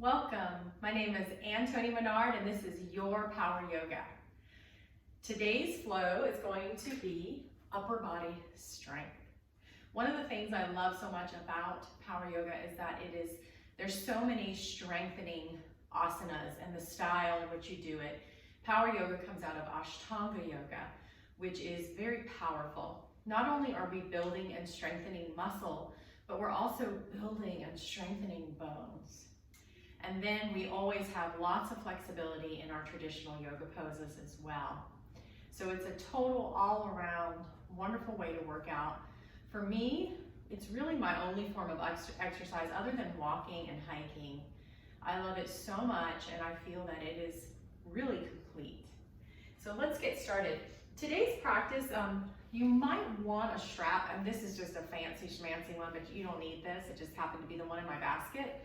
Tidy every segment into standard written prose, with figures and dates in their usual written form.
Welcome. My name is Toni Minard and this is your Power Yoga. Today's flow is going to be upper body strength. One of the things I love so much about Power Yoga is that there's so many strengthening asanas and the style in which you do it. Power Yoga comes out of Ashtanga Yoga, which is very powerful. Not only are we building and strengthening muscle, but we're also building and strengthening bones. And then we always have lots of flexibility in our traditional yoga poses as well. So it's a total all-around wonderful way to work out. For me, it's really my only form of exercise other than walking and hiking. I love it so much and I feel that it is really complete. So let's get started. Today's practice, you might want a strap, and this is just a fancy schmancy one, but you don't need this. It just happened to be the one in my basket.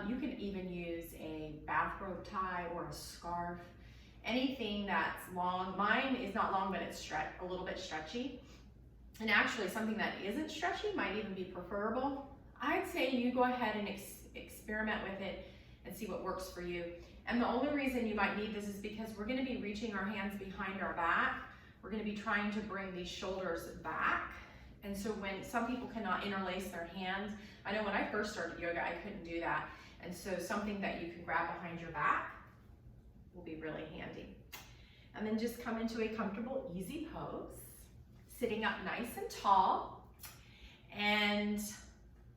You can even use a bathrobe tie or a scarf, anything that's long. Mine is not long, but it's a little bit stretchy. And actually something that isn't stretchy might even be preferable. I'd say you go ahead and experiment with it and see what works for you. And the only reason you might need this is because we're gonna be reaching our hands behind our back. We're gonna be trying to bring these shoulders back. And so when some people cannot interlace their hands, I know when I first started yoga, I couldn't do that. And so something that you can grab behind your back will be really handy. And then just come into a comfortable, easy pose, sitting up nice and tall. And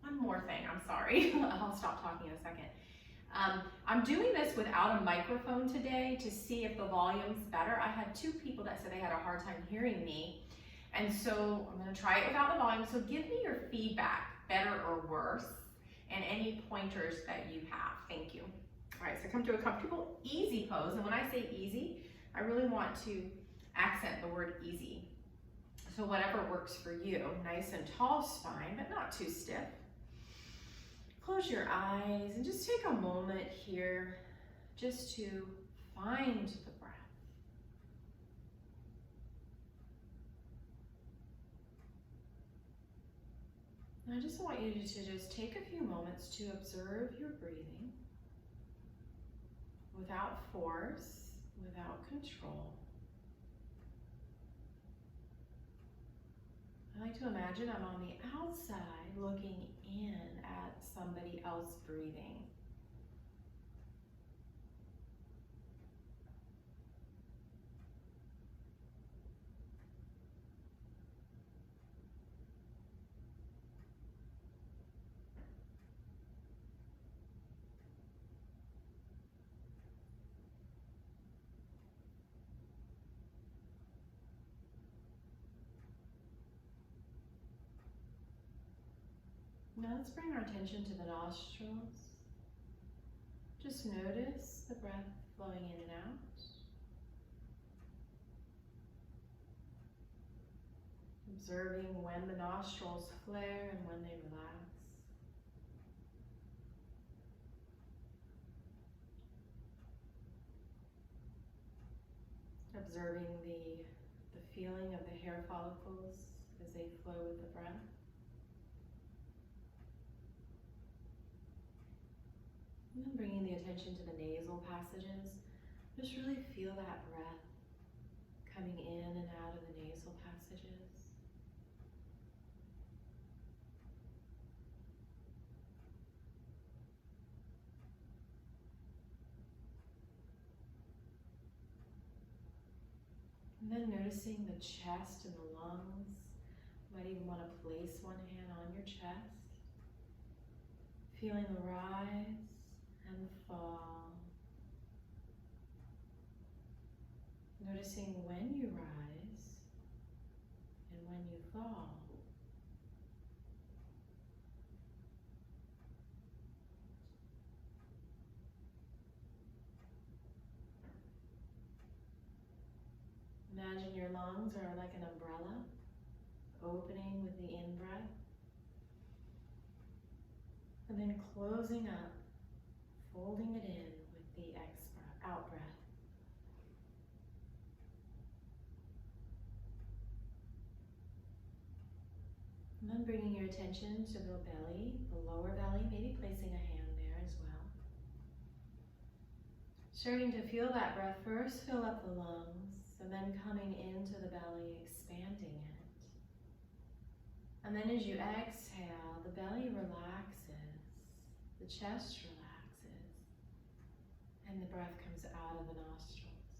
one more thing, I'm sorry, I'll stop talking in a second. I'm doing this without a microphone today to see if the volume's better. I had two people that said they had a hard time hearing me. And so I'm gonna try it without the volume. So give me your feedback, better or worse, and any pointers that you have. Thank you. All right, so come to a comfortable, easy pose. And when I say easy, I really want to accent the word easy. So whatever works for you. Nice and tall spine, but not too stiff. Close your eyes and just take a moment here just to find the breath. I just want you to just take a few moments to observe your breathing without force, without control. I like to imagine I'm on the outside looking in at somebody else breathing. Now let's bring our attention to the nostrils. Just notice the breath flowing in and out. Observing when the nostrils flare and when they relax. Observing the feeling of the hair follicles as they flow with the breath. And then bringing the attention to the nasal passages. Just really feel that breath coming in and out of the nasal passages. And then noticing the chest and the lungs. You might even want to place one hand on your chest. Feeling the rise and fall. Noticing when you rise and when you fall. Imagine your lungs are like an umbrella, opening with the in-breath, and then closing up, folding it in with the out-breath. And then bringing your attention to the belly, the lower belly, maybe placing a hand there as well. Starting to feel that breath first fill up the lungs, and then coming into the belly, expanding it. And then as you exhale, the belly relaxes, the chest relaxes, and the breath comes out of the nostrils.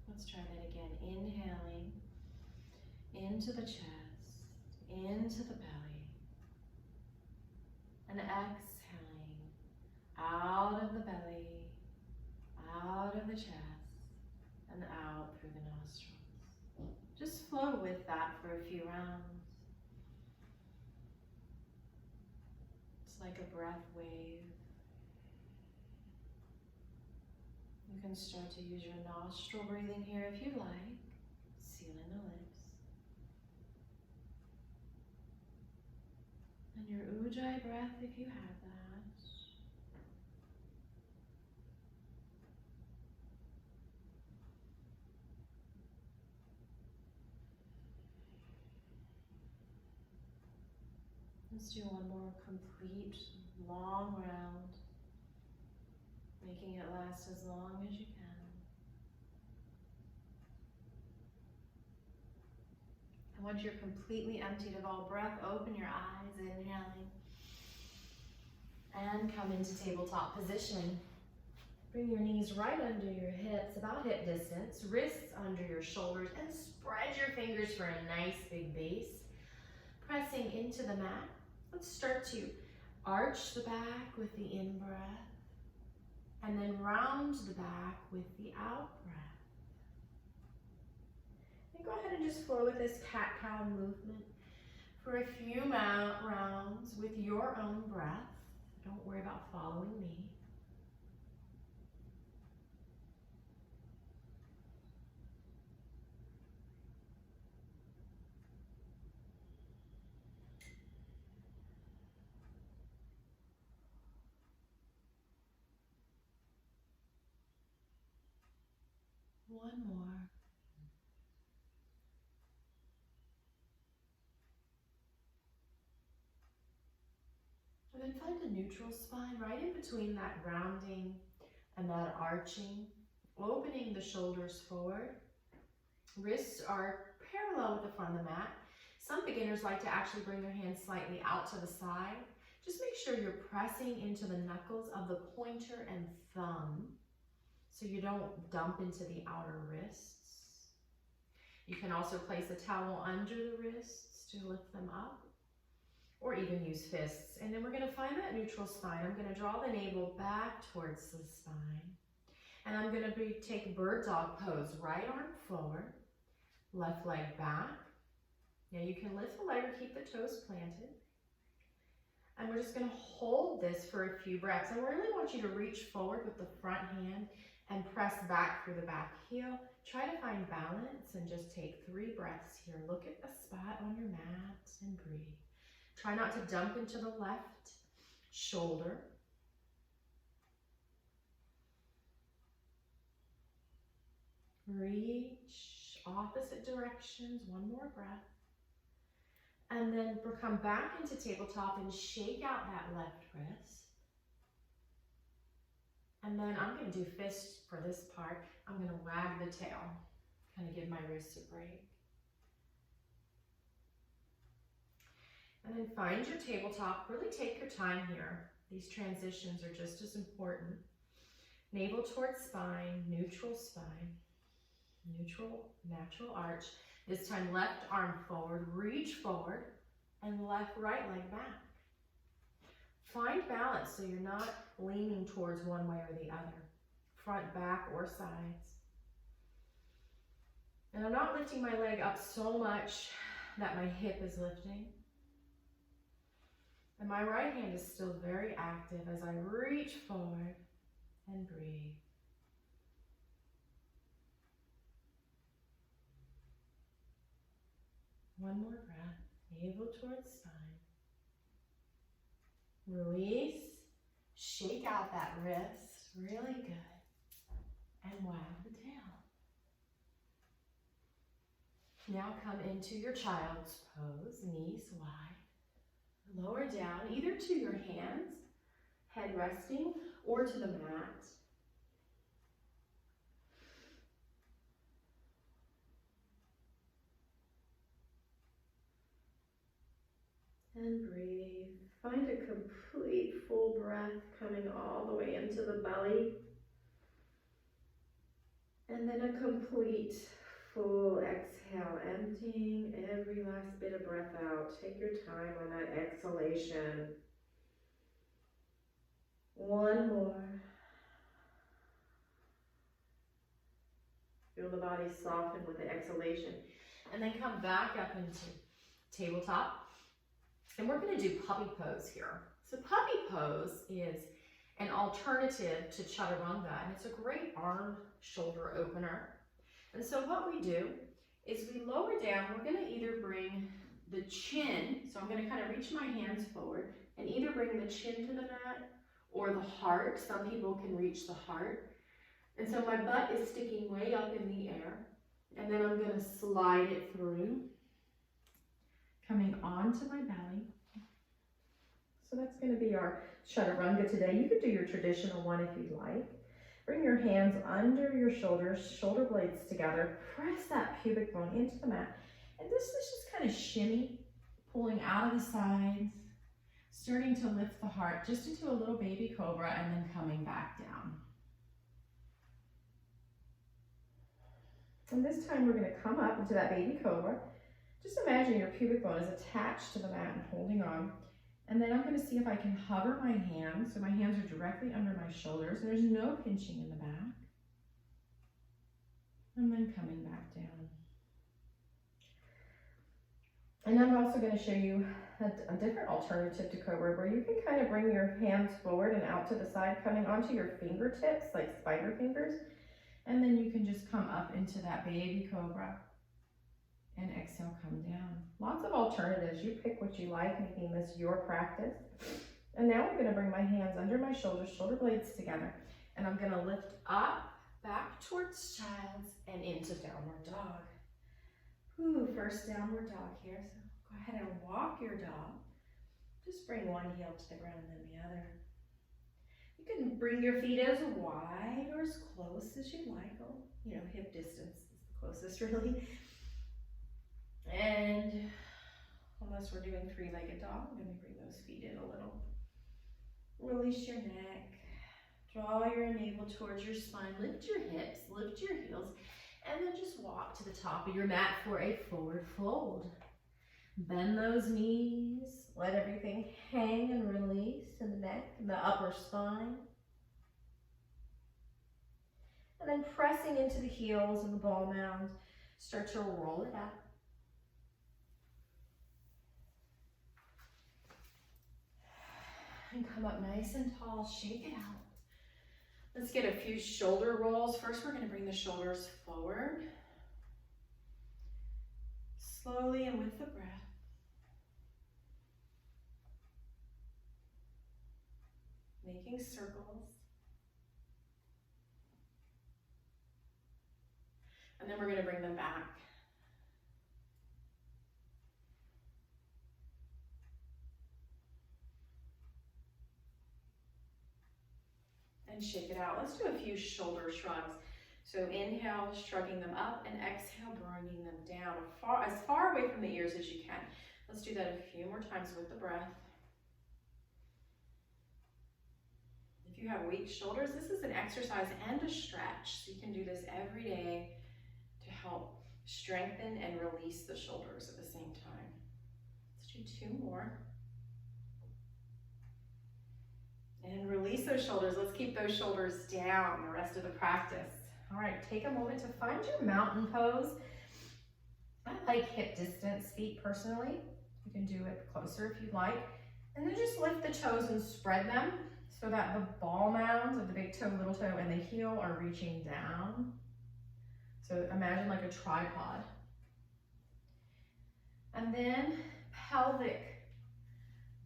Let's try that again. Inhaling into the chest, into the belly, and exhaling out of the belly, out of the chest, and out through the nostrils. Just flow with that for a few rounds. It's like a breath wave. You can start to use your nostril breathing here if you like, sealing the lips. And your ujjayi breath if you have that. Let's do one more complete long round, making it last as long as you can. And once you're completely emptied of all breath, open your eyes, inhaling, and come into tabletop position. Bring your knees right under your hips, about hip distance, wrists under your shoulders, and spread your fingers for a nice big base. Pressing into the mat. Let's start to arch the back with the in-breath, and then round the back with the out-breath. And go ahead and just flow with this cat-cow movement for a few rounds with your own breath. Don't worry about following me. One more. And then find a neutral spine right in between that rounding and that arching, opening the shoulders forward. Wrists are parallel with the front of the mat. Some beginners like to actually bring their hands slightly out to the side. Just make sure you're pressing into the knuckles of the pointer and thumb so you don't dump into the outer wrists. You can also place a towel under the wrists to lift them up, or even use fists. And then we're gonna find that neutral spine. I'm gonna draw the navel back towards the spine. And I'm gonna take bird dog pose. Right arm forward, left leg back. Now you can lift the leg or keep the toes planted. And we're just gonna hold this for a few breaths. And we really want you to reach forward with the front hand and press back through the back heel. Try to find balance and just take 3 breaths here. Look at a spot on your mat and breathe. Try not to dump into the left shoulder. Reach opposite directions, 1 more breath. And then we'll come back into tabletop and shake out that left wrist. And then I'm gonna do fists for this part. I'm gonna wag the tail, kind of give my wrists a break. And then find your tabletop. Really take your time here. These transitions are just as important. Navel towards spine, neutral spine, neutral, natural arch. This time left arm forward, reach forward, and right leg back. Find balance so you're not leaning towards one way or the other, front, back, or sides. And I'm not lifting my leg up so much that my hip is lifting. And my right hand is still very active as I reach forward and breathe. One more breath, navel towards spine. Release, shake out that wrist, really good, and wag the tail. Now come into your child's pose, knees wide. Lower down, either to your hands, head resting, or to the mat. And breathe. Find a complete full breath coming all the way into the belly. And then a complete full exhale, emptying every last bit of breath out. Take your time on that exhalation. One more. Feel the body soften with the exhalation. And then come back up into tabletop. And we're going to do puppy pose here. So puppy pose is an alternative to chaturanga, and it's a great arm shoulder opener. And so what we do is we lower down. We're going to either bring the chin, so I'm going to kind of reach my hands forward and either bring the chin to the mat or the heart. Some people can reach the heart. And so my butt is sticking way up in the air, and then I'm going to slide it through, coming onto my belly. So that's going to be our chaturanga today. You could do your traditional one if you'd like. Bring your hands under your shoulders, shoulder blades together. Press that pubic bone into the mat. And this is just kind of shimmy, pulling out of the sides, starting to lift the heart just into a little baby cobra, and then coming back down. And this time we're going to come up into that baby cobra. Just imagine your pubic bone is attached to the mat and holding on. And then I'm going to see if I can hover my hands. So my hands are directly under my shoulders. There's no pinching in the back. And then coming back down. And I'm also going to show you a different alternative to cobra, where you can kind of bring your hands forward and out to the side, coming onto your fingertips like spider fingers. And then you can just come up into that baby cobra and exhale, come down. Lots of alternatives. You pick what you like, making this your practice. And now I'm going to bring my hands under my shoulders, shoulder blades together, and I'm going to lift up, back towards child's, and into downward dog. Ooh, first downward dog here. So go ahead and walk your dog. Just bring one heel to the ground and then the other. You can bring your feet as wide or as close as you like. Oh, hip distance is the closest really. And unless we're doing three-legged dog, I'm going to bring those feet in a little. Release your neck. Draw your navel towards your spine. Lift your hips, lift your heels, and then just walk to the top of your mat for a forward fold. Bend those knees. Let everything hang and release in the neck and the upper spine. And then pressing into the heels and the ball mound, start to roll it up. And come up nice and tall, shake it out. Let's get a few shoulder rolls. First, we're going to bring the shoulders forward. Slowly and with the breath. Making circles. And then we're going to bring them back. And shake it out. Let's do a few shoulder shrugs. So inhale, shrugging them up, and exhale, bringing them down as far away from the ears as you can. Let's do that a few more times with the breath. If you have weak shoulders, this is an exercise and a stretch. So you can do this every day to help strengthen and release the shoulders at the same time. Let's do two more. And release those shoulders. Let's keep those shoulders down the rest of the practice. All right, take a moment to find your mountain pose. I like hip distance feet personally. You can do it closer if you'd like. And then just lift the toes and spread them so that the ball mounds of the big toe, little toe, and the heel are reaching down. So imagine like a tripod. And then pelvic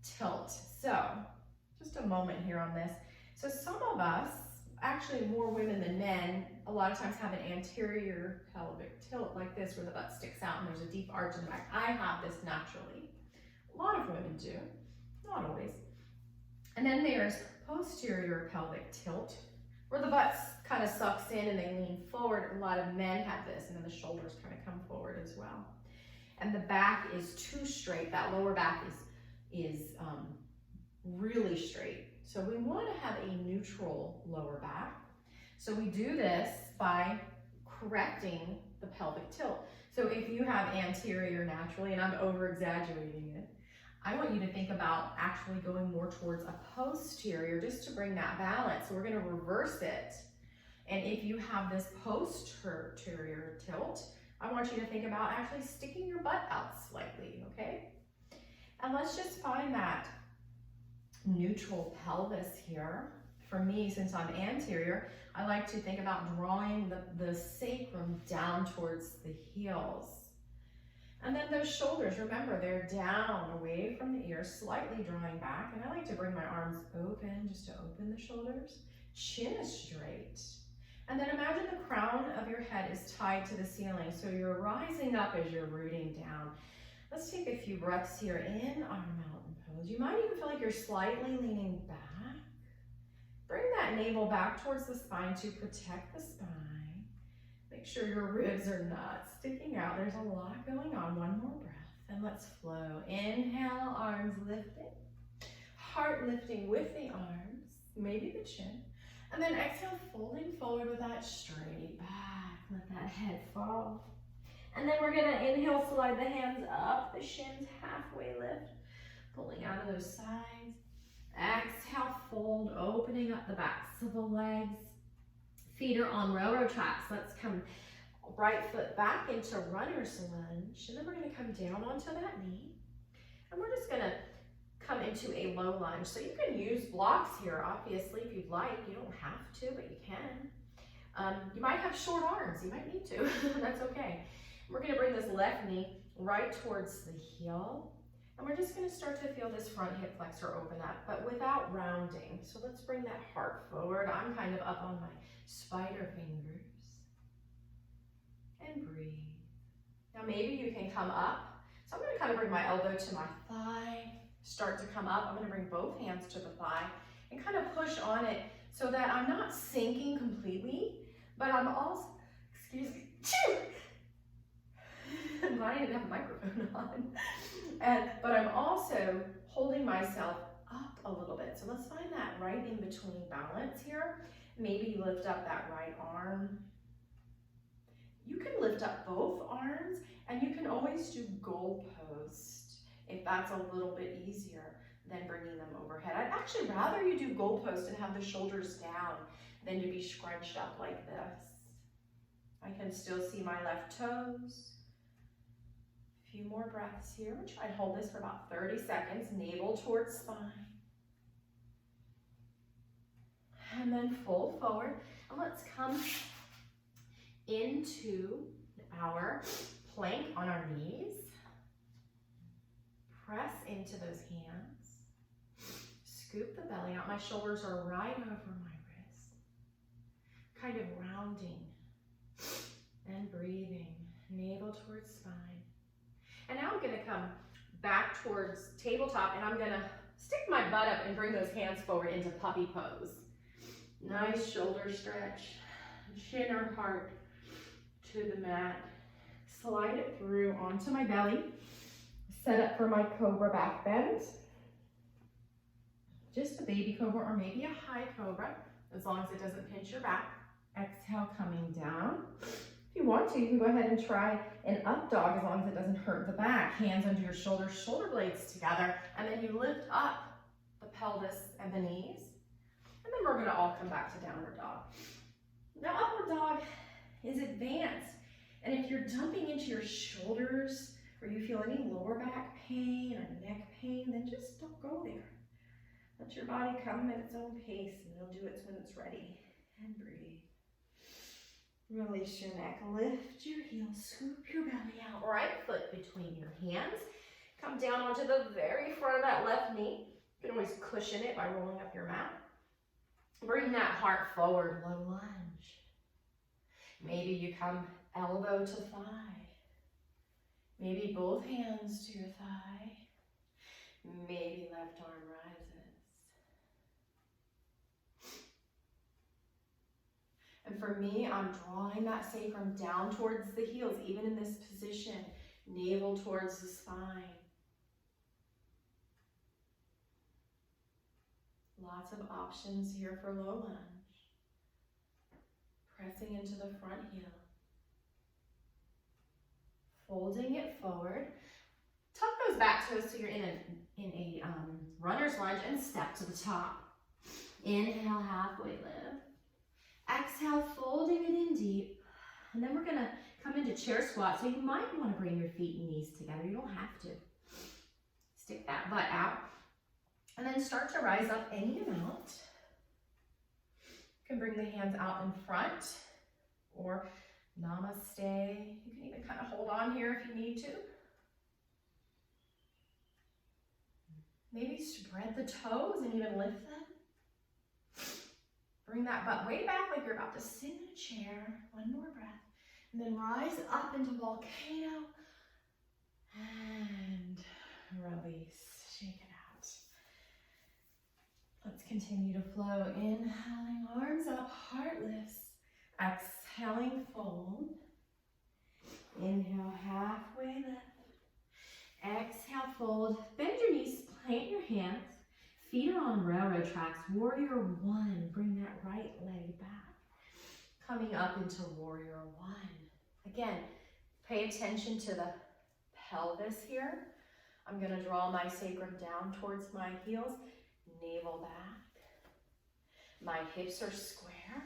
tilt. So just a moment here on this. So some of us, actually more women than men, a lot of times have an anterior pelvic tilt like this where the butt sticks out and there's a deep arch in the back. I have this naturally. A lot of women do, not always. And then there's posterior pelvic tilt where the butt kind of sucks in and they lean forward. A lot of men have this, and then the shoulders kind of come forward as well. And the back is too straight. That lower back is is really straight. So we want to have a neutral lower back. So we do this by correcting the pelvic tilt. So if you have anterior naturally, and I'm over exaggerating it, I want you to think about actually going more towards a posterior just to bring that balance. So we're going to reverse it. And if you have this posterior tilt, I want you to think about actually sticking your butt out slightly, okay? And let's just find that neutral pelvis here. For me, since I'm anterior, I like to think about drawing the sacrum down towards the heels. And then those shoulders, remember, they're down away from the ear, slightly drawing back. And I like to bring my arms open, just to open the shoulders. Chin is straight. And then imagine the crown of your head is tied to the ceiling. So you're rising up as you're rooting down. Let's take a few breaths here in our mountain pose. You might even feel like you're slightly leaning back. Bring that navel back towards the spine to protect the spine. Make sure your ribs are not sticking out. There's a lot going on. One more breath, and let's flow. Inhale, arms lifting. Heart lifting with the arms, maybe the chin. And then exhale, folding forward with that straight back. Let that head fall. And then we're gonna inhale, slide the hands up, the shins halfway lift, pulling out of those sides. Exhale, fold, opening up the backs of the legs. Feet are on railroad tracks. Let's come right foot back into runner's lunge. And then we're gonna come down onto that knee. And we're just gonna come into a low lunge. So you can use blocks here, obviously, if you'd like. You don't have to, but you can. You might have short arms. You might need to. That's okay. We're gonna bring this left knee right towards the heel. And we're just gonna start to feel this front hip flexor open up, but without rounding. So let's bring that heart forward. I'm kind of up on my spider fingers. And breathe. Now maybe you can come up. So I'm gonna kind of bring my elbow to my thigh, start to come up. I'm gonna bring both hands to the thigh and kind of push on it so that I'm not sinking completely, but I'm also, excuse me, I'm glad I didn't have a microphone on. But I'm also holding myself up a little bit. So let's find that right in between balance here. Maybe lift up that right arm. You can lift up both arms, and you can always do goalpost if that's a little bit easier than bringing them overhead. I'd actually rather you do goalpost and have the shoulders down than to be scrunched up like this. I can still see my left toes. Few more breaths here. We'll try and hold this for about 30 seconds, navel towards spine. And then fold forward. And let's come into our plank on our knees. Press into those hands. Scoop the belly out. My shoulders are right over my wrist. Kind of rounding and breathing. Navel towards spine. And now I'm gonna come back towards tabletop, and I'm gonna stick my butt up and bring those hands forward into puppy pose. Nice shoulder stretch, chin or heart to the mat. Slide it through onto my belly. Set up for my cobra back bend. Just a baby cobra or maybe a high cobra, as long as it doesn't pinch your back. Exhale, coming down. If you want to, you can go ahead and try an up dog as long as it doesn't hurt the back. Hands under your shoulders, shoulder blades together, and then you lift up the pelvis and the knees. And then we're gonna all come back to downward dog. Now upward dog is advanced. And if you're dumping into your shoulders or you feel any lower back pain or neck pain, then just don't go there. Let your body come at its own pace, and it'll do it when it's ready. And breathe. Release your neck, lift your heels, scoop your belly out, right foot between your hands. Come down onto the very front of that left knee. You can always cushion it by rolling up your mat. Bring that heart forward, low lunge. Maybe you come elbow to thigh. Maybe both hands to your thigh. Maybe left arm rises. And for me, I'm drawing that sacrum down towards the heels, even in this position, navel towards the spine. Lots of options here for low lunge. Pressing into the front heel. Folding it forward. Tuck those back toes so you're in a runner's lunge and step to the top. Inhale, halfway lift. Exhale, folding it in deep. And then we're gonna come into chair squat. So you might wanna bring your feet and knees together. You don't have to. Stick that butt out. And then start to rise up any amount. You can bring the hands out in front or namaste. You can even kind of hold on here if you need to. Maybe spread the toes and even lift them. Bring that butt way back like you're about to sit in a chair. One more breath. And then rise up into volcano. And release. Shake it out. Let's continue to flow. Inhaling, arms up, heart lifts. Exhaling, fold. Inhale, halfway lift. Exhale, fold. Bend your knees, plant your hands. Feet are on railroad tracks. Warrior one. Bring that right leg back. Coming up into warrior one. Again, pay attention to the pelvis here. I'm going to draw my sacrum down towards my heels. Navel back. My hips are square.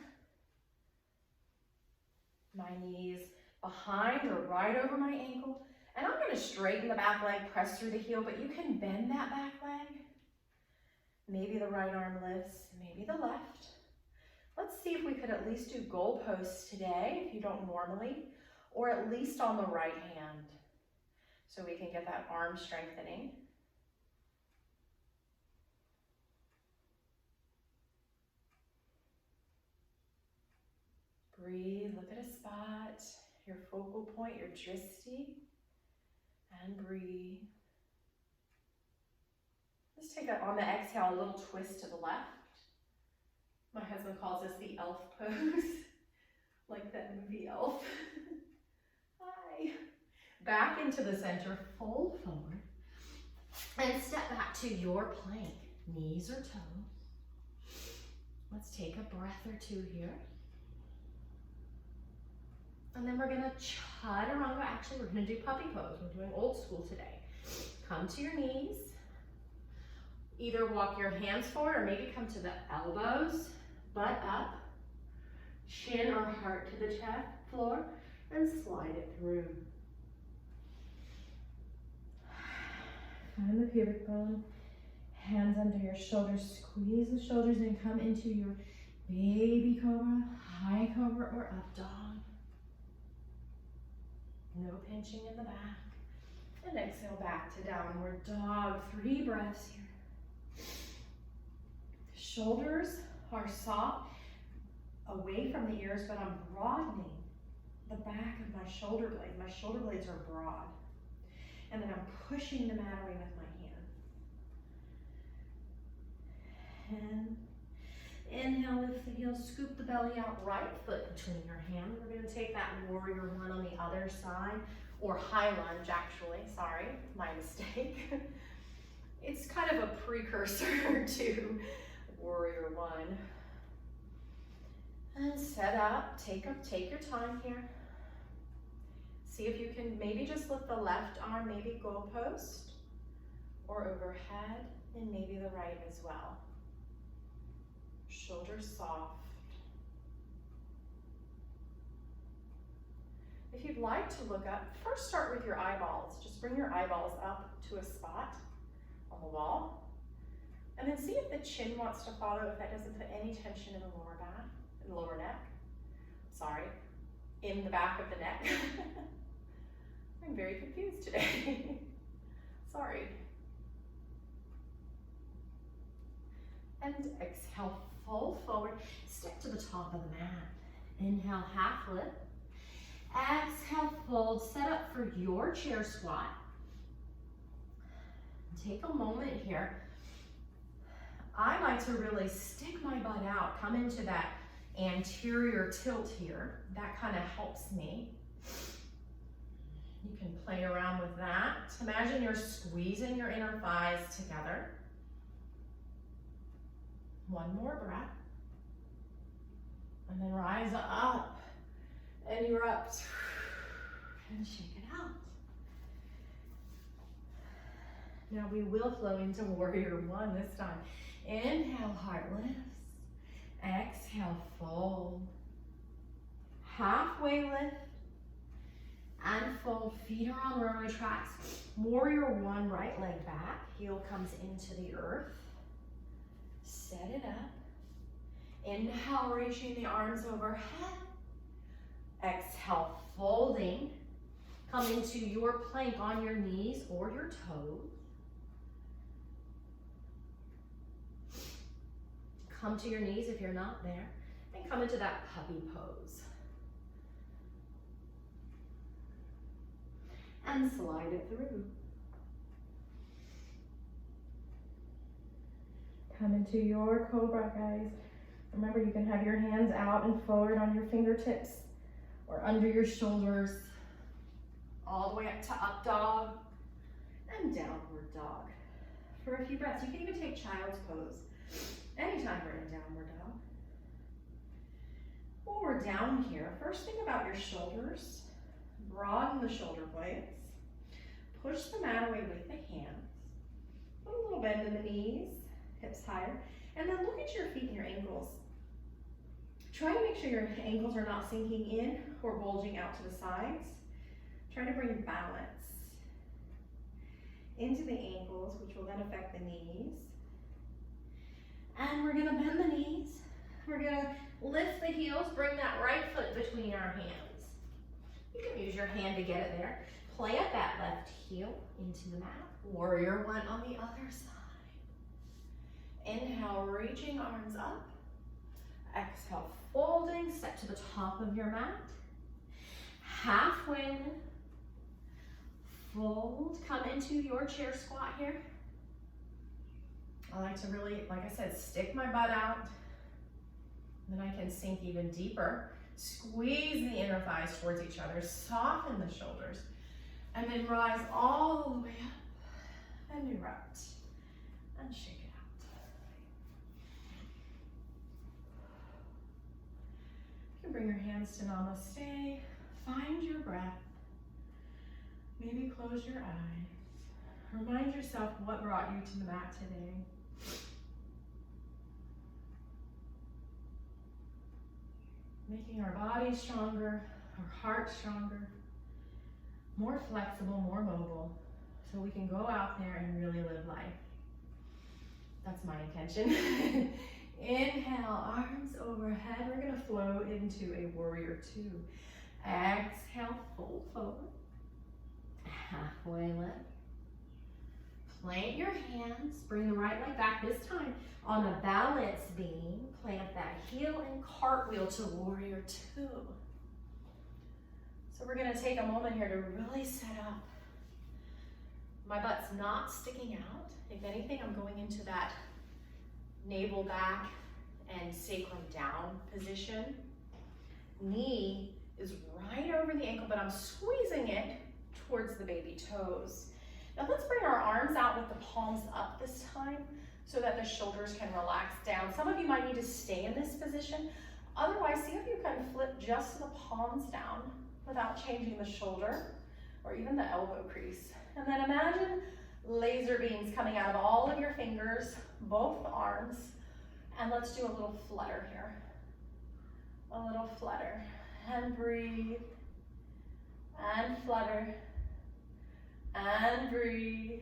My knees behind or right over my ankle. And I'm going to straighten the back leg, press through the heel, but you can bend that back leg. Maybe the right arm lifts, maybe the left. Let's see if we could at least do goalposts today, if you don't normally, or at least on the right hand, so we can get that arm strengthening. Breathe, look at a spot, your focal point, your dristi, and breathe. Let's take a, on the exhale, a little twist to the left. My husband calls this the elf pose, like that movie Elf. Hi. Back into the center, fold forward, and step back to your plank, knees or toes. Let's take a breath or two here. And then we're gonna chaturanga. Actually, we're gonna do puppy pose. We're doing old school today. Come to your knees. Either walk your hands forward or maybe come to the elbows, butt up, chin or heart to the chest floor, and slide it through. Find the pubic bone, hands under your shoulders, squeeze the shoulders and come into your baby cobra, high cobra, or up dog. No pinching in the back. And exhale back to downward dog. 3 breaths here. Shoulders are soft, away from the ears, but I'm broadening the back of my shoulder blades. My shoulder blades are broad. And then I'm pushing the mat away with my hand. And inhale, lift the heels, scoop the belly out, right foot between your hands. We're gonna take that warrior one on the other side, or high lunge actually, sorry, my mistake. It's kind of a precursor to warrior one. And set up, take your time here. See if you can maybe just lift the left arm, maybe goalpost, or overhead, and maybe the right as well. Shoulders soft. If you'd like to look up, first start with your eyeballs. Just bring your eyeballs up to a spot on the wall. And then see if the chin wants to follow, if that doesn't put any tension in the lower back, in the lower neck. Sorry, in the back of the neck. I'm very confused today. Sorry. And exhale, fold forward, step to the top of the mat. Inhale, half lift. Exhale, fold, set up for your chair squat. Take a moment here. I like to really stick my butt out, come into that anterior tilt here. That kind of helps me. You can play around with that. Imagine you're squeezing your inner thighs together. One more breath. And then rise up and erupt and shake it out. Now we will flow into warrior one this time. Inhale, heart lifts. Exhale, fold. Halfway lift and fold. Feet are on runway tracks. Warrior one, right leg back. Heel comes into the earth. Set it up. Inhale, reaching the arms overhead. Exhale, folding. Come into your plank on your knees or your toes. Come to your knees if you're not there. And come into that puppy pose. And slide it through. Come into your cobra, guys. Remember, you can have your hands out and forward on your fingertips or under your shoulders, all the way up to up dog and downward dog. For a few breaths, you can even take child's pose anytime we're in downward dog. While we're down here, first think about your shoulders. Broaden the shoulder blades. Push the mat away with the hands. Put a little bend in the knees, hips higher, and then look at your feet and your ankles. Try to make sure your ankles are not sinking in or bulging out to the sides. Try to bring balance into the ankles, which will then affect the knees. And we're gonna bend the knees. We're gonna lift the heels, bring that right foot between our hands. You can use your hand to get it there. Plant that left heel into the mat. Warrior one on the other side. Inhale, reaching arms up. Exhale, folding, set to the top of your mat. Halfway lift. Fold, come into your chair squat here. I like to really, like I said, stick my butt out. Then I can sink even deeper. Squeeze the inner thighs towards each other. Soften the shoulders. And then rise all the way up and erupt. And shake it out. You can bring your hands to namaste. Find your breath. Maybe close your eyes. Remind yourself what brought you to the mat today. Making our body stronger, our heart stronger, more flexible, more mobile, so we can go out there and really live life. That's my intention. Inhale, arms overhead. We're gonna flow into a warrior two. Exhale, fold forward. Halfway lift. Plant your hands, bring the right leg back, this time on a balance beam. Plant that heel and cartwheel to warrior two. So we're gonna take a moment here to really set up. My butt's not sticking out. If anything, I'm going into that navel back and sacrum down position. Knee is right over the ankle, but I'm squeezing it towards the baby toes. Now let's bring our arms out with the palms up this time so that the shoulders can relax down. Some of you might need to stay in this position. Otherwise, see if you can flip just the palms down without changing the shoulder or even the elbow crease. And then imagine laser beams coming out of all of your fingers, both arms. And let's do a little flutter here. A little flutter. And breathe. And flutter. And breathe,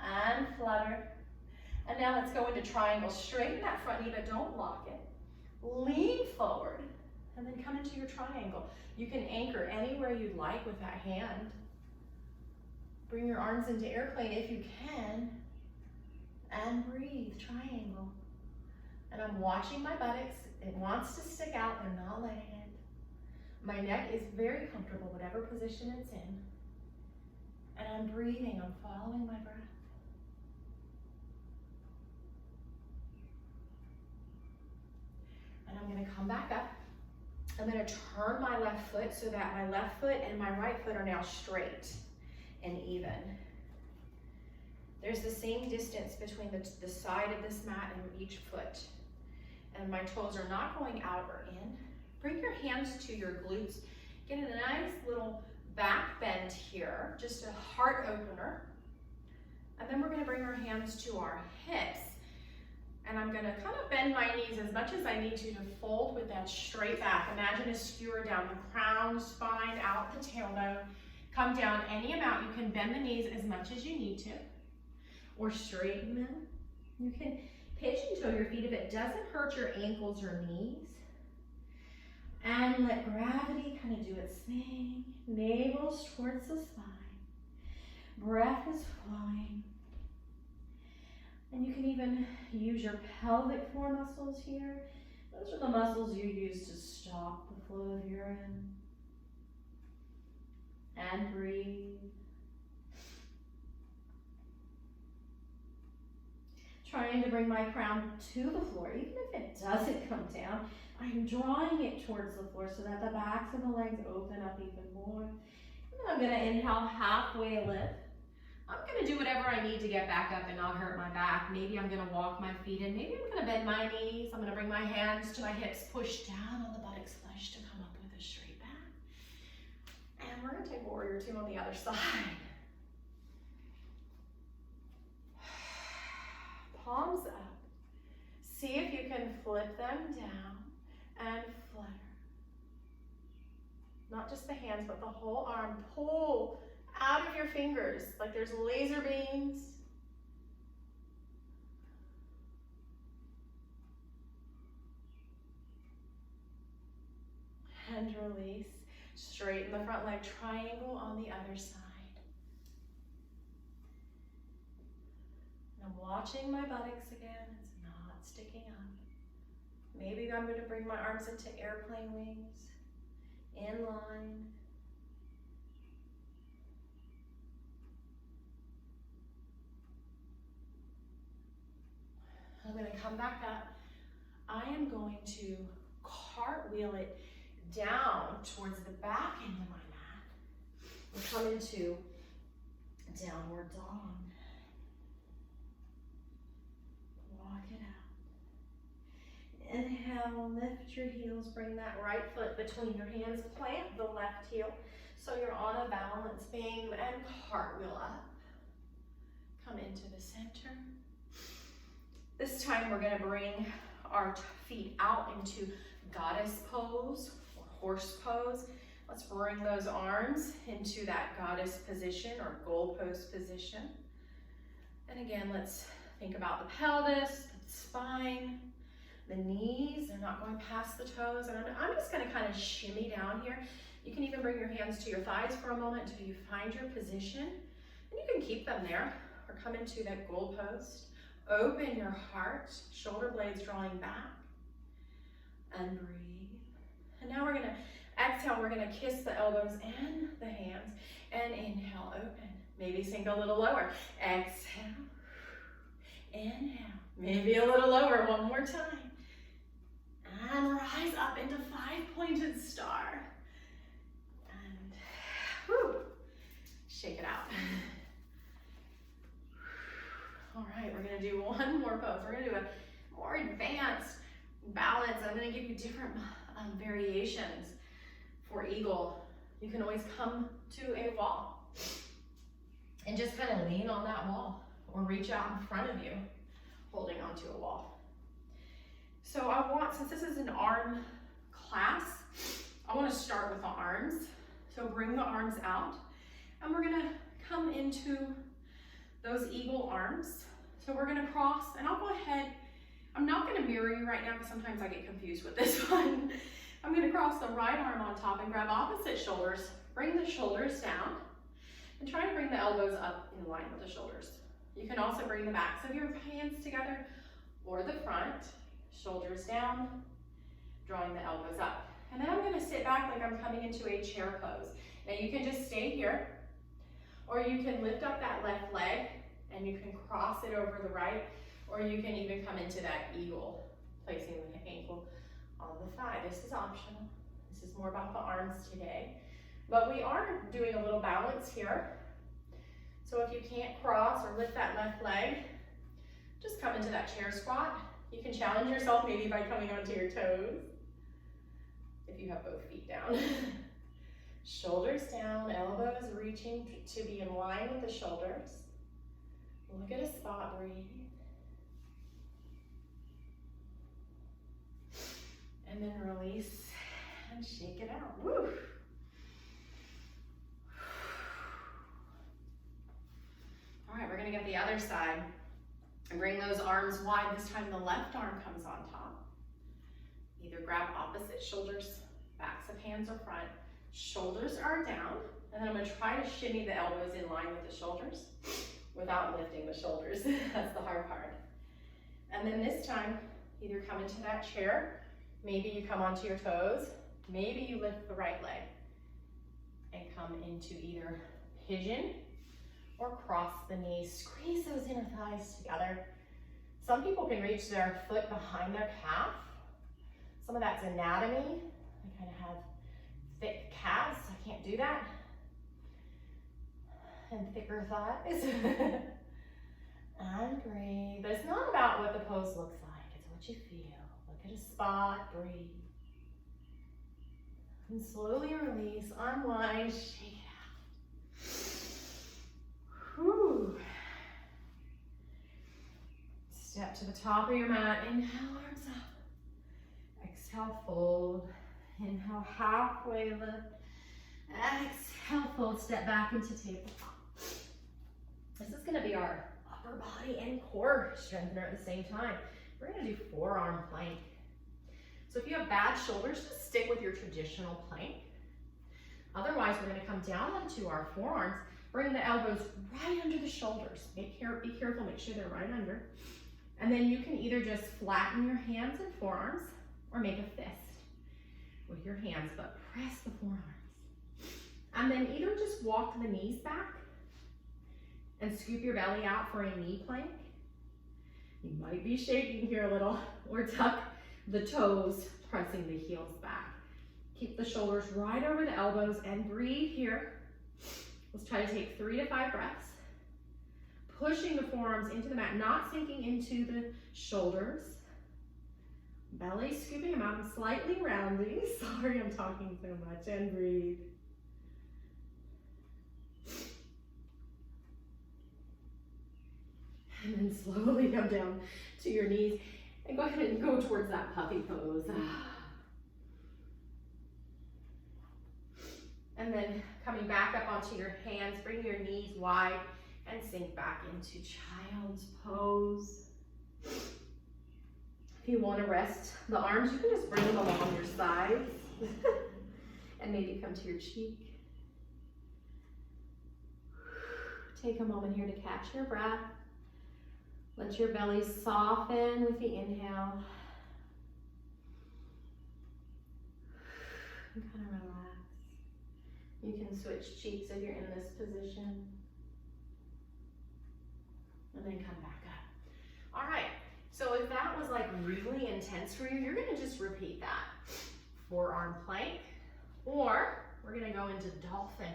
and flutter. And now let's go into triangle. Straighten that front knee, but don't lock it. Lean forward, and then come into your triangle. You can anchor anywhere you'd like with that hand. Bring your arms into airplane if you can, and breathe, triangle. And I'm watching my buttocks. It wants to stick out, I'm not letting it. My neck is very comfortable, whatever position it's in. And I'm breathing, I'm following my breath. And I'm gonna come back up. I'm gonna turn my left foot so that my left foot and my right foot are now straight and even. There's the same distance between the side of this mat and each foot. And my toes are not going out or in. Bring your hands to your glutes. Get a nice little back bend here, just a heart opener. And then we're gonna bring our hands to our hips. And I'm gonna kind of bend my knees as much as I need to fold with that straight back. Imagine a skewer down the crown, spine, out the tailbone. Come down any amount. You can bend the knees as much as you need to, or straighten them. You can pigeon toe your feet if it doesn't hurt your ankles or knees. And let gravity kind of do its thing. Navel's towards the spine. Breath is flowing. And you can even use your pelvic floor muscles here. Those are the muscles you use to stop the flow of urine. And breathe. Trying to bring my crown to the floor, even if it doesn't come down, I'm drawing it towards the floor so that the backs of the legs open up even more. And then I'm gonna inhale, halfway lift. I'm gonna do whatever I need to get back up and not hurt my back. Maybe I'm gonna walk my feet in. Maybe I'm gonna bend my knees. I'm gonna bring my hands to my hips, push down on the buttocks, flesh to come up with a straight back. And we're gonna take warrior two on the other side. Palms up. See if you can flip them down and flutter. Not just the hands, but the whole arm. Pull out of your fingers like there's laser beams. And release. Straighten the front leg, triangle on the other side. I'm watching my buttocks again, it's not sticking up. Maybe I'm going to bring my arms into airplane wings, in line. I'm going to come back up. I am going to cartwheel it down towards the back end of my mat. We'll come into downward dog. Walk it out. Inhale, lift your heels, bring that right foot between your hands, plant the left heel so you're on a balance beam and cartwheel up. Come into the center. This time we're going to bring our feet out into goddess pose or horse pose. Let's bring those arms into that goddess position or goal post position. And again, let's think about the pelvis, the spine, the knees. They're not going past the toes. And I'm just going to kind of shimmy down here. You can even bring your hands to your thighs for a moment until you find your position. And you can keep them there or come into that goal post. Open your heart, shoulder blades drawing back. And breathe. And now we're going to exhale. We're going to kiss the elbows and the hands. And inhale, open. Maybe sink a little lower. Exhale. Inhale. Maybe a little lower. One more time. And rise up into five-pointed star. And whew, shake it out. All right, we're going to do one more pose. We're going to do a more advanced balance. I'm going to give you different variations for eagle. You can always come to a wall and just kind of lean on that wall or reach out in front of you, holding onto a wall. So I want, since this is an arm class, I want to start with the arms. So bring the arms out and we're going to come into those eagle arms. So we're going to cross, and I'll go ahead. I'm not going to mirror you right now because sometimes I get confused with this one. I'm going to cross the right arm on top and grab opposite shoulders. Bring the shoulders down and try to bring the elbows up in line with the shoulders. You can also bring the backs of your hands together or the front, shoulders down, drawing the elbows up. And then I'm going to sit back like I'm coming into a chair pose. Now you can just stay here, or you can lift up that left leg and you can cross it over the right, or you can even come into that eagle, placing the ankle on the thigh. This is optional. This is more about the arms today. But we are doing a little balance here. So if you can't cross or lift that left leg, just come into that chair squat. You can challenge yourself maybe by coming onto your toes if you have both feet down. Shoulders down, elbows reaching to be in line with the shoulders. Look at a spot, breathe. And then release and shake it out. Woo. All right, we're gonna get the other side. And bring those arms wide. This time the left arm comes on top. Either grab opposite shoulders, backs of hands or front. Shoulders are down. And then I'm gonna try to shimmy the elbows in line with the shoulders without lifting the shoulders. That's the hard part. And then this time, either come into that chair, maybe you come onto your toes, maybe you lift the right leg and come into either pigeon or cross the knees. Squeeze those inner thighs together. Some people can reach their foot behind their calf. Some of that's anatomy. I kind of have thick calves. I can't do that. And thicker thighs. And breathe. But it's not about what the pose looks like. It's what you feel. Look at a spot. Breathe. And slowly release. Unwind. Shake it out. Whew. Step to the top of your mat. Inhale, arms up. Exhale, fold. Inhale, halfway lift. Exhale, fold. Step back into tabletop. This is going to be our upper body and core strengthener at the same time. We're going to do forearm plank. So if you have bad shoulders, just stick with your traditional plank. Otherwise, we're going to come down onto our forearms. Bring the elbows right under the shoulders. Be careful, make sure they're right under. And then you can either just flatten your hands and forearms or make a fist with your hands, but press the forearms. And then either just walk the knees back and scoop your belly out for a knee plank. You might be shaking here a little, or tuck the toes, pressing the heels back. Keep the shoulders right over the elbows and breathe here. Let's try to take 3 to 5 breaths. Pushing the forearms into the mat, not sinking into the shoulders. Belly scooping them out and slightly rounding. Sorry, I'm talking so much. And breathe. And then slowly come down to your knees and go ahead and go towards that puppy pose. And then coming back up onto your hands, bring your knees wide and sink back into child's pose. If you want to rest the arms, you can just bring them along your sides and maybe come to your cheek. Take a moment here to catch your breath. Let your belly soften with the inhale. And kind of relax. You can switch cheeks if you're in this position. And then come back up. All right, so if that was like really intense for you, you're gonna just repeat that. Forearm plank, or we're gonna go into dolphin.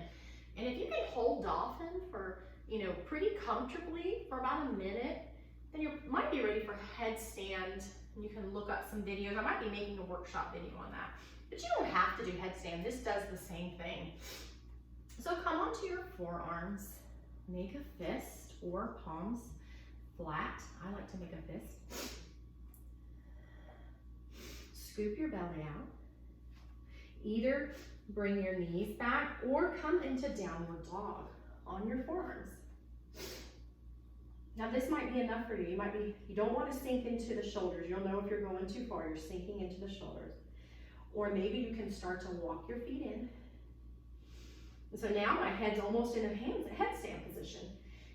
And if you can hold dolphin for, pretty comfortably for about a minute, then you might be ready for headstand. And you can look up some videos. I might be making a workshop video on that. But you don't have to do headstand. This does the same thing. So come onto your forearms. Make a fist or palms flat. I like to make a fist. Scoop your belly out. Either bring your knees back or come into downward dog on your forearms. Now this might be enough for you. You don't want to sink into the shoulders. You'll know if you're going too far, you're sinking into the shoulders. Or maybe you can start to walk your feet in. And so now my head's almost in a headstand position.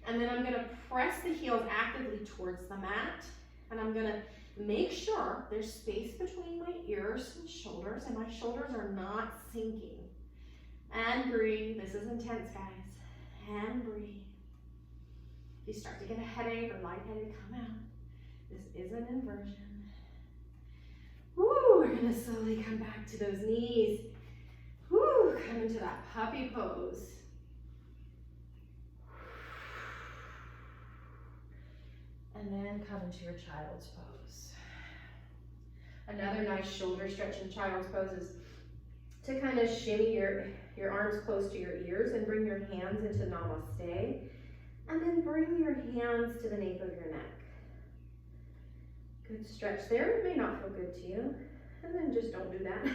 And then I'm gonna press the heels actively towards the mat. And I'm gonna make sure there's space between my ears and shoulders, and my shoulders are not sinking. And breathe. This is intense, guys. And breathe. If you start to get a headache or lightheaded, come out. This is an inversion. Woo, we're gonna slowly come back to those knees. Woo, come into that puppy pose. And then come into your child's pose. Another nice shoulder stretch in child's pose is to kind of shimmy your arms close to your ears and bring your hands into namaste. And then bring your hands to the nape of your neck. Good stretch there. It may not feel good to you. And then just don't do that.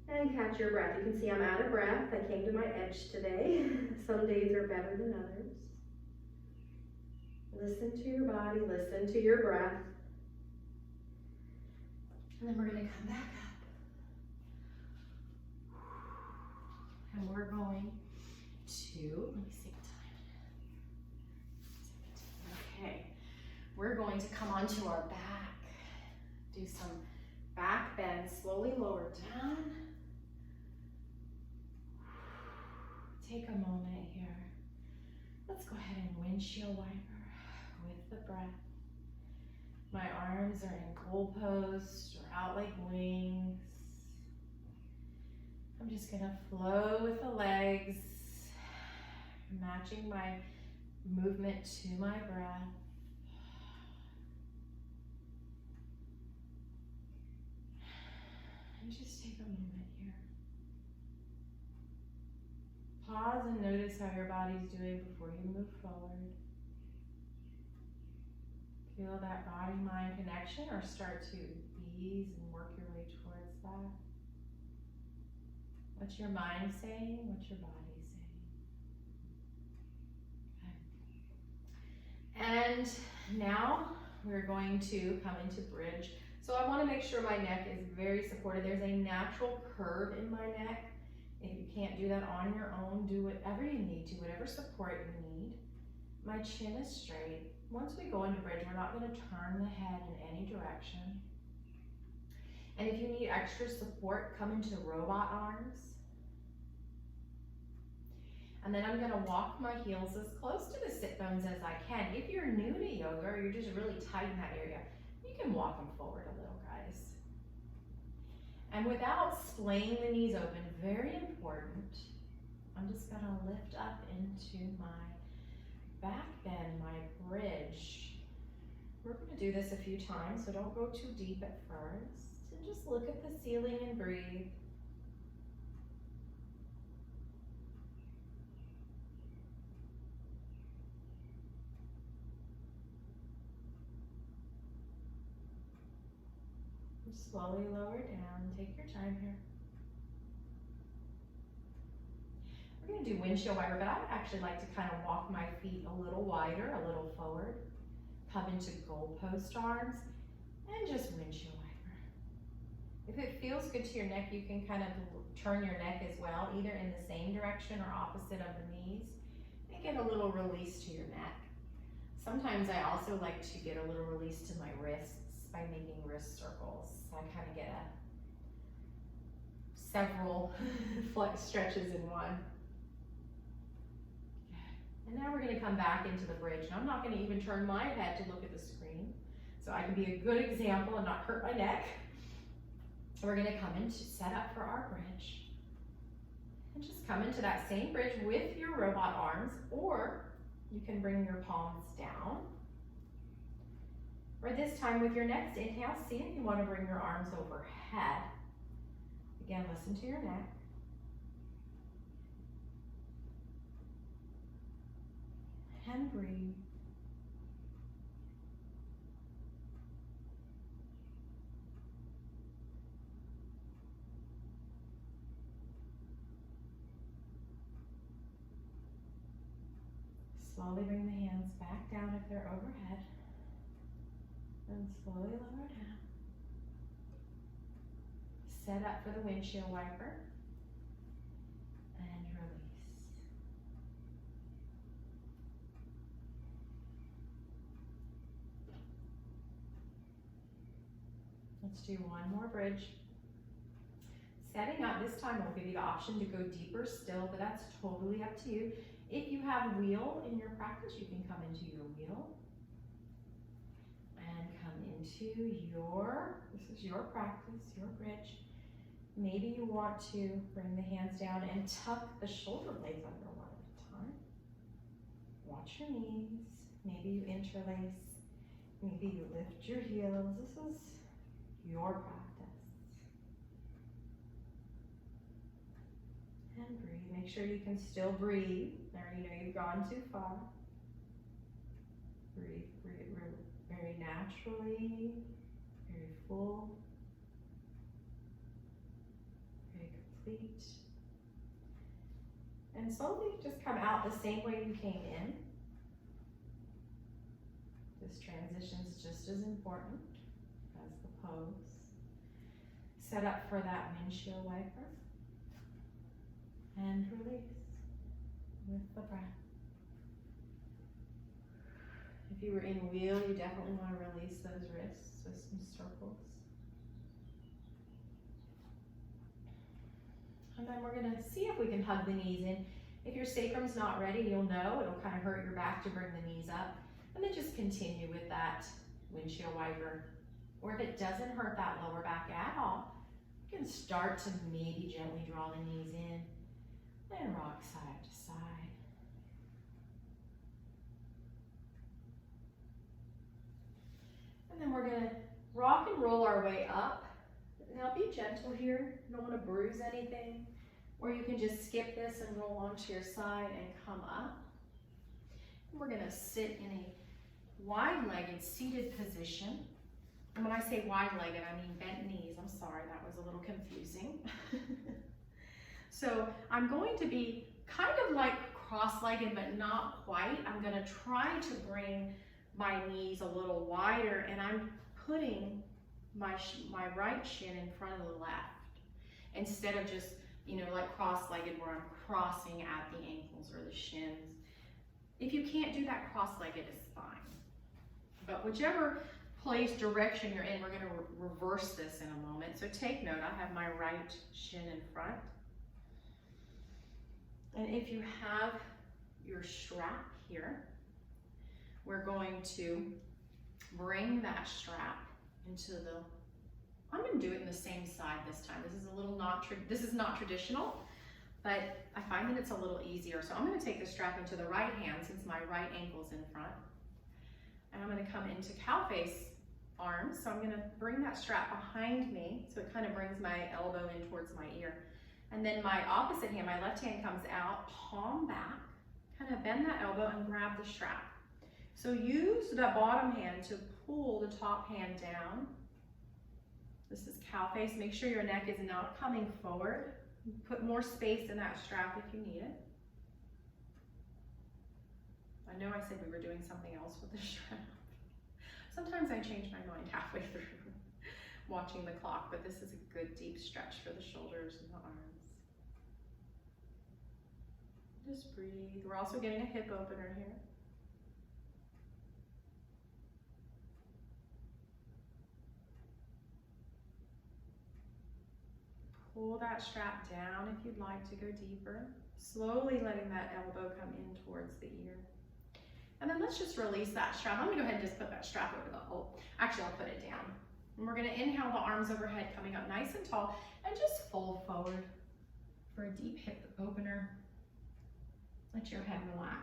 And catch your breath. You can see I'm out of breath. I came to my edge today. Some days are better than others. Listen to your body, listen to your breath. And then we're going to come back up. And we're going to, let me see what time. Okay. We're going to come onto our back. Do some back bend, slowly lower down. Take a moment here. Let's go ahead and windshield wiper with the breath. My arms are in goalpost or out like wings. I'm just gonna flow with the legs, matching my movement to my breath. And just take a moment here. Pause and notice how your body's doing before you move forward. Feel that body-mind connection or start to ease and work your way towards that. What's your mind saying? What's your body saying? Okay. And now we're going to come into bridge. So I want to make sure my neck is very supported. There's a natural curve in my neck. If you can't do that on your own, do whatever you need to, whatever support you need. My chin is straight. Once we go into bridge, we're not going to turn the head in any direction. And if you need extra support, come into robot arms. And then I'm going to walk my heels as close to the sit bones as I can. If you're new to yoga or you're just really tight in that area, you can walk them forward a little, guys. And without splaying the knees open, very important, I'm just going to lift up into my back bend, my bridge. We're going to do this a few times, so don't go too deep at first. And just look at the ceiling and breathe. Slowly lower down. Take your time here. We're going to do windshield wiper, but I would actually like to kind of walk my feet a little wider, a little forward. Come into goalpost arms and just windshield wiper. If it feels good to your neck, you can kind of turn your neck as well, either in the same direction or opposite of the knees, and get a little release to your neck. Sometimes I also like to get a little release to my wrists by making wrist circles. So I kind of get several flex stretches in one. And now we're going to come back into the bridge. And I'm not going to even turn my head to look at the screen, so I can be a good example and not hurt my neck. We're going to come into set up for our bridge. And just come into that same bridge with your robot arms, or you can bring your palms down. Or this time with your next inhale, see if you want to bring your arms overhead. Again, listen to your neck. And breathe. Slowly bring the hands back down if they're overhead. And slowly lower down. Set up for the windshield wiper. And release. Let's do one more bridge. Setting up, this time will give you the option to go deeper still, but that's totally up to you. If you have wheel in your practice, you can come into your wheel. And come into your, this is your practice, your bridge. Maybe you want to bring the hands down and tuck the shoulder blades under one at a time. Watch your knees. Maybe you interlace. Maybe you lift your heels. This is your practice. And breathe. Make sure you can still breathe. Or you know you've gone too far. Breathe, breathe very naturally, very full, very complete. And slowly just come out the same way you came in. This transition is just as important as the pose. Set up for that windshield wiper. And release with the breath. If you were in wheel, you definitely want to release those wrists with some circles. And then we're going to see if we can hug the knees in. If your sacrum's not ready, you'll know it'll kind of hurt your back to bring the knees up. And then just continue with that windshield wiper. Or if it doesn't hurt that lower back at all, you can start to maybe gently draw the knees in. And rock side to side. And then we're gonna rock and roll our way up. Now be gentle here. You don't wanna bruise anything. Or you can just skip this and roll onto your side and come up. And we're gonna sit in a wide-legged seated position. And when I say wide-legged, I mean bent knees. I'm sorry, that was a little confusing. So I'm going to be kind of like cross-legged, but not quite. I'm gonna try to bring my knees a little wider, and I'm putting my right shin in front of the left, instead of just, you know, like cross-legged where I'm crossing at the ankles or the shins. If you can't do that, cross-legged is fine. But whichever direction you're in, we're gonna reverse this in a moment. So take note, I have my right shin in front. And if you have your strap here, we're going to bring that strap into the, I'm gonna do it in the same side this time. This is a little this is not traditional, but I find that it's a little easier. So I'm gonna take the strap into the right hand since my right ankle's in front. And I'm gonna come into cow face arms. So I'm gonna bring that strap behind me so it kind of brings my elbow in towards my ear. And then my opposite hand, my left hand comes out, palm back, kind of bend that elbow and grab the strap. So use the bottom hand to pull the top hand down. This is cow face. Make sure your neck is not coming forward. Put more space in that strap if you need it. I know I said we were doing something else with the strap. Sometimes I change my mind halfway through watching the clock, but this is a good deep stretch for the shoulders and the arms. Just breathe. We're also getting a hip opener here. Pull that strap down if you'd like to go deeper. Slowly letting that elbow come in towards the ear. And then let's just release that strap. I'm gonna go ahead and just put that strap over the hole. Actually, I'll put it down. And we're gonna inhale the arms overhead, coming up nice and tall, and just fold forward for a deep hip opener. Let your head relax.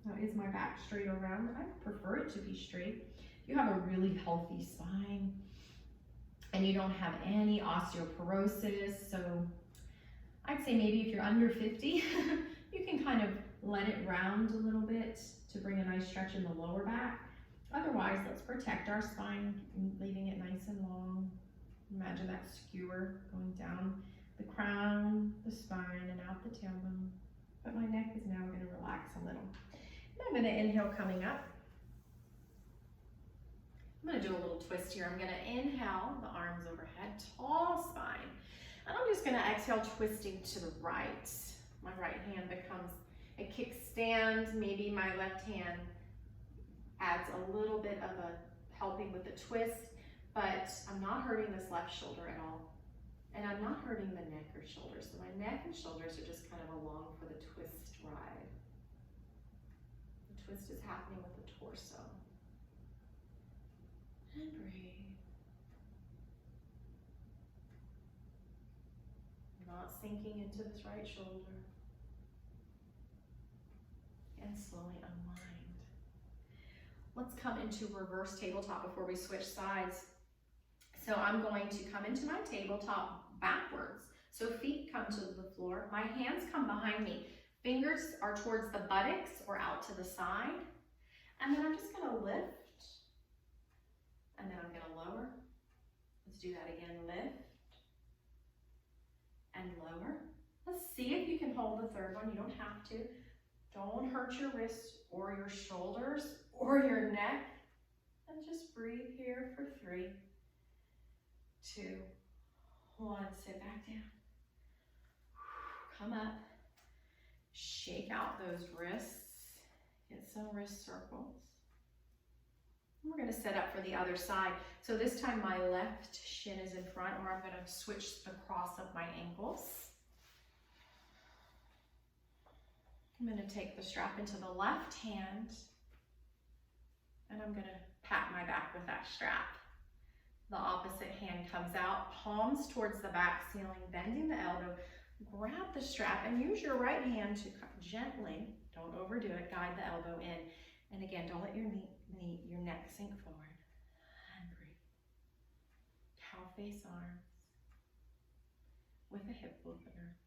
Now, is my back straight or round? I prefer it to be straight. If you have a really healthy spine and you don't have any osteoporosis, so I'd say maybe if you're under 50, you can kind of let it round a little bit to bring a nice stretch in the lower back. Otherwise, let's protect our spine, leaving it nice and long. Imagine that skewer going down the crown, the spine, and out the tailbone. But my neck is now going to relax a little. And I'm going to inhale coming up. I'm going to do a little twist here. I'm going to inhale the arms overhead, tall spine. And I'm just going to exhale, twisting to the right. My right hand becomes a kickstand. Maybe my left hand adds a little bit of a helping with the twist, but I'm not hurting this left shoulder at all. And I'm not hurting the neck or shoulders. So my neck and shoulders are just kind of along for the twist ride. The twist is happening with the torso. And breathe. Not sinking into this right shoulder. and slowly unwind. Let's come into reverse tabletop before we switch sides. So I'm going to come into my tabletop backwards. So feet come to the floor, my hands come behind me. Fingers are towards the buttocks or out to the side. And then I'm just gonna lift. And then I'm gonna lower. Let's do that again, lift. And lower. Let's see if you can hold the third one, you don't have to. Don't hurt your wrists or your shoulders or your neck. And just breathe here for 3, 2, 1, sit back down. Come up, shake out those wrists, get some wrist circles. And we're gonna set up for the other side. So this time my left shin is in front, or I'm gonna switch the cross of my ankles. I'm gonna take the strap into the left hand, and I'm gonna pat my back with that strap. The opposite hand comes out, palms towards the back ceiling, bending the elbow. Grab the strap and use your right hand to gently, don't overdo it, guide the elbow in. And again, don't let your neck sink forward. And breathe. Cow face arms with a hip opener.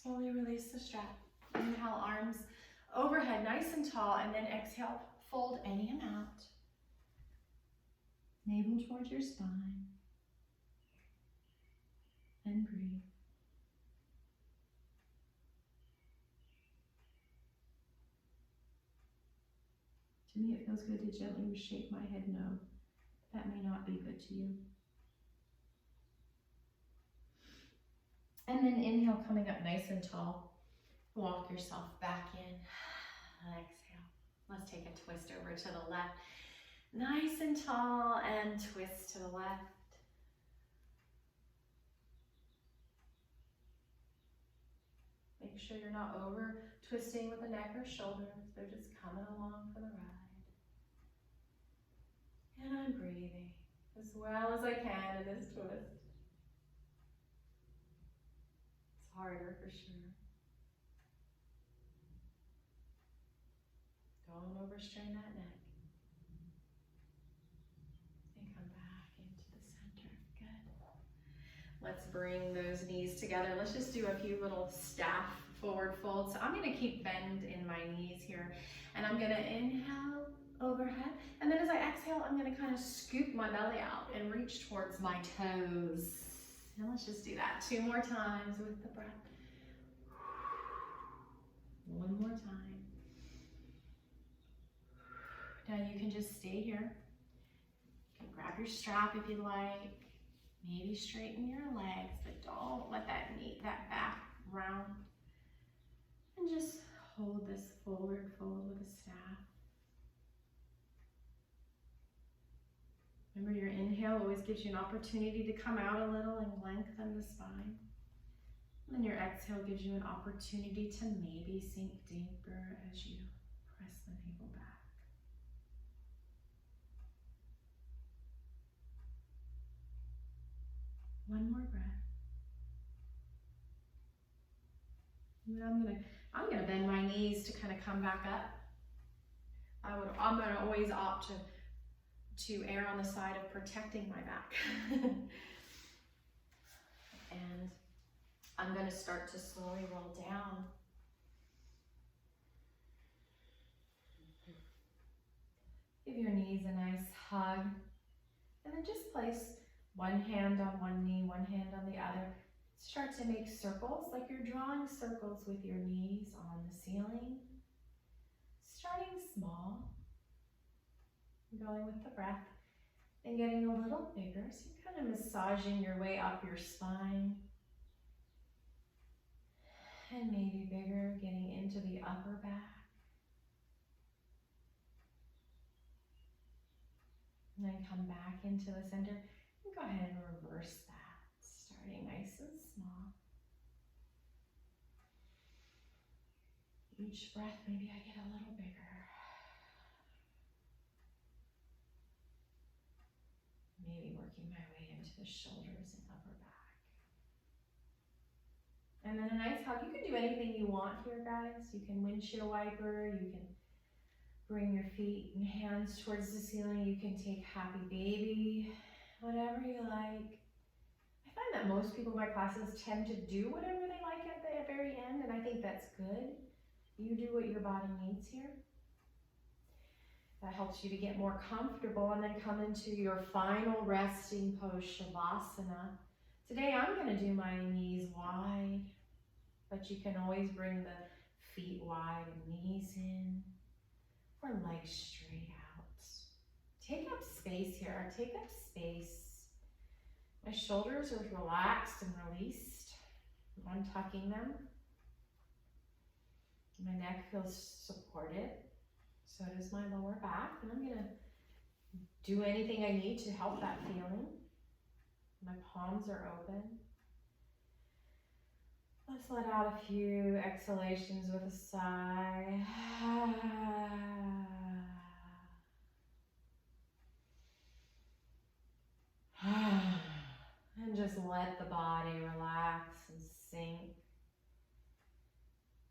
Slowly release the strap. Inhale, arms overhead, nice and tall, and then exhale, fold any amount. Navel towards your spine. And breathe. To me, it feels good to gently shake my head no. That may not be good to you. And then inhale, coming up nice and tall. Walk yourself back in. Exhale. Let's take a twist over to the left. Nice and tall, and twist to the left. Make sure you're not over twisting with the neck or shoulders. They're just coming along for the ride. And I'm breathing as well as I can in this twist. Harder for sure. Don't overstrain that neck. And come back into the center. Good. Let's bring those knees together. Let's just do a few little staff forward folds. So I'm going to keep bend in my knees here. And I'm going to inhale overhead. And then as I exhale, I'm going to kind of scoop my belly out and reach towards my toes. And let's just do that 2 more times with the breath. 1 more time. Now you can just stay here. You can grab your strap if you like. Maybe straighten your legs, but don't let that back round. And just hold this forward fold with a staff. Remember, your inhale always gives you an opportunity to come out a little and lengthen the spine. And your exhale gives you an opportunity to maybe sink deeper as you press the navel back. One more breath. And I'm gonna bend my knees to kind of come back up. I'm gonna always opt to err on the side of protecting my back. And I'm going to start to slowly roll down. Give your knees a nice hug. And then just place one hand on one knee, one hand on the other. Start to make circles, like you're drawing circles with your knees on the ceiling. Starting small, going with the breath, and getting a little bigger. So you're kind of massaging your way up your spine. And maybe bigger, getting into the upper back. And then come back into the center. And go ahead and reverse that, starting nice and small. Each breath, maybe I get a little bigger. Maybe working my way into the shoulders and upper back. And then a nice hug. You can do anything you want here, guys. You can windshield wiper, you can bring your feet and hands towards the ceiling. You can take happy baby, whatever you like. I find that most people in my classes tend to do whatever they like at the very end, and I think that's good. You do what your body needs here. That helps you to get more comfortable and then come into your final resting pose, Shavasana. Today I'm going to do my knees wide, but you can always bring the feet wide and knees in, or legs straight out. Take up space here, take up space. My shoulders are relaxed and released. I'm untucking them. My neck feels supported. So does my lower back. And I'm gonna do anything I need to help that feeling. My palms are open. Let's let out a few exhalations with a sigh. And just let the body relax and sink.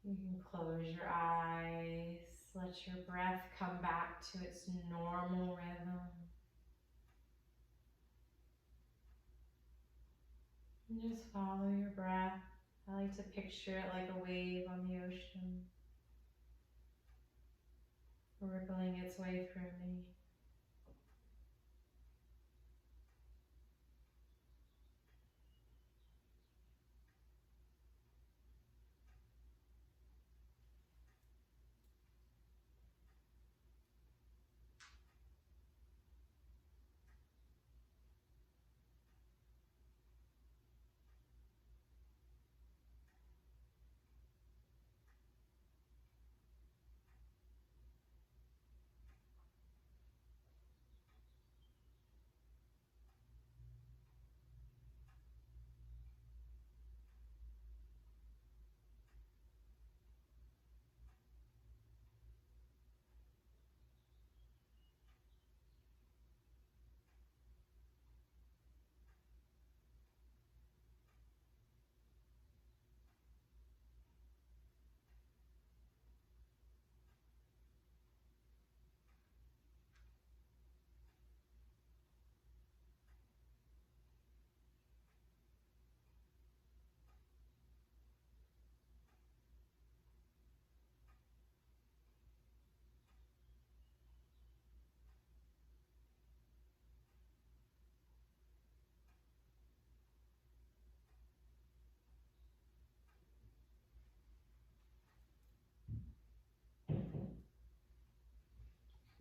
You can close your eyes. Let your breath come back to its normal rhythm. And just follow your breath. I like to picture it like a wave on the ocean, rippling its way through me.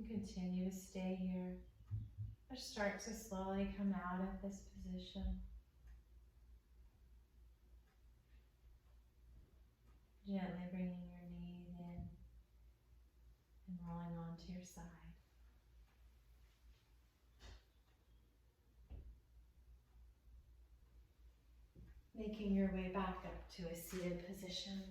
Continue to stay here. Or start to slowly come out of this position. Gently bringing your knees in and rolling onto your side. Making your way back up to a seated position.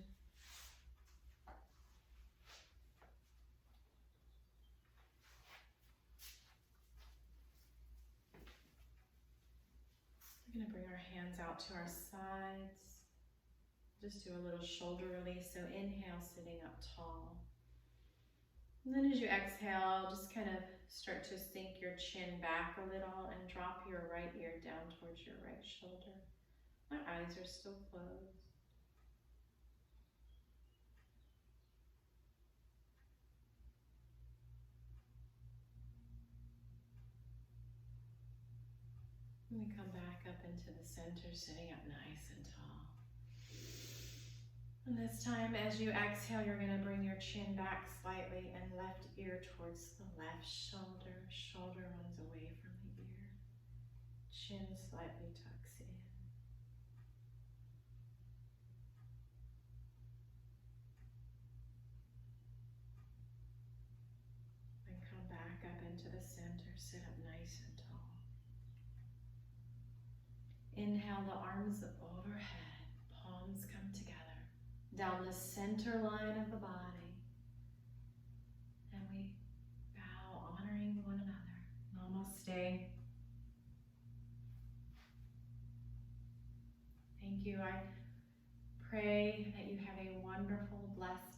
We're going to bring our hands out to our sides. Just do a little shoulder release. So inhale, sitting up tall. And then as you exhale, just kind of start to sink your chin back a little and drop your right ear down towards your right shoulder. My eyes are still closed. And we come back up into the center, sitting up nice and tall. And this time, as you exhale, you're going to bring your chin back slightly and left ear towards the left shoulder. Shoulder runs away from the ear. Chin slightly tucks in. And come back up into the center, sit up nice and tall. Inhale the arms overhead, palms come together. down the center line of the body. And we bow, honoring one another. Namaste. Thank you. I pray that you have a wonderful, blessed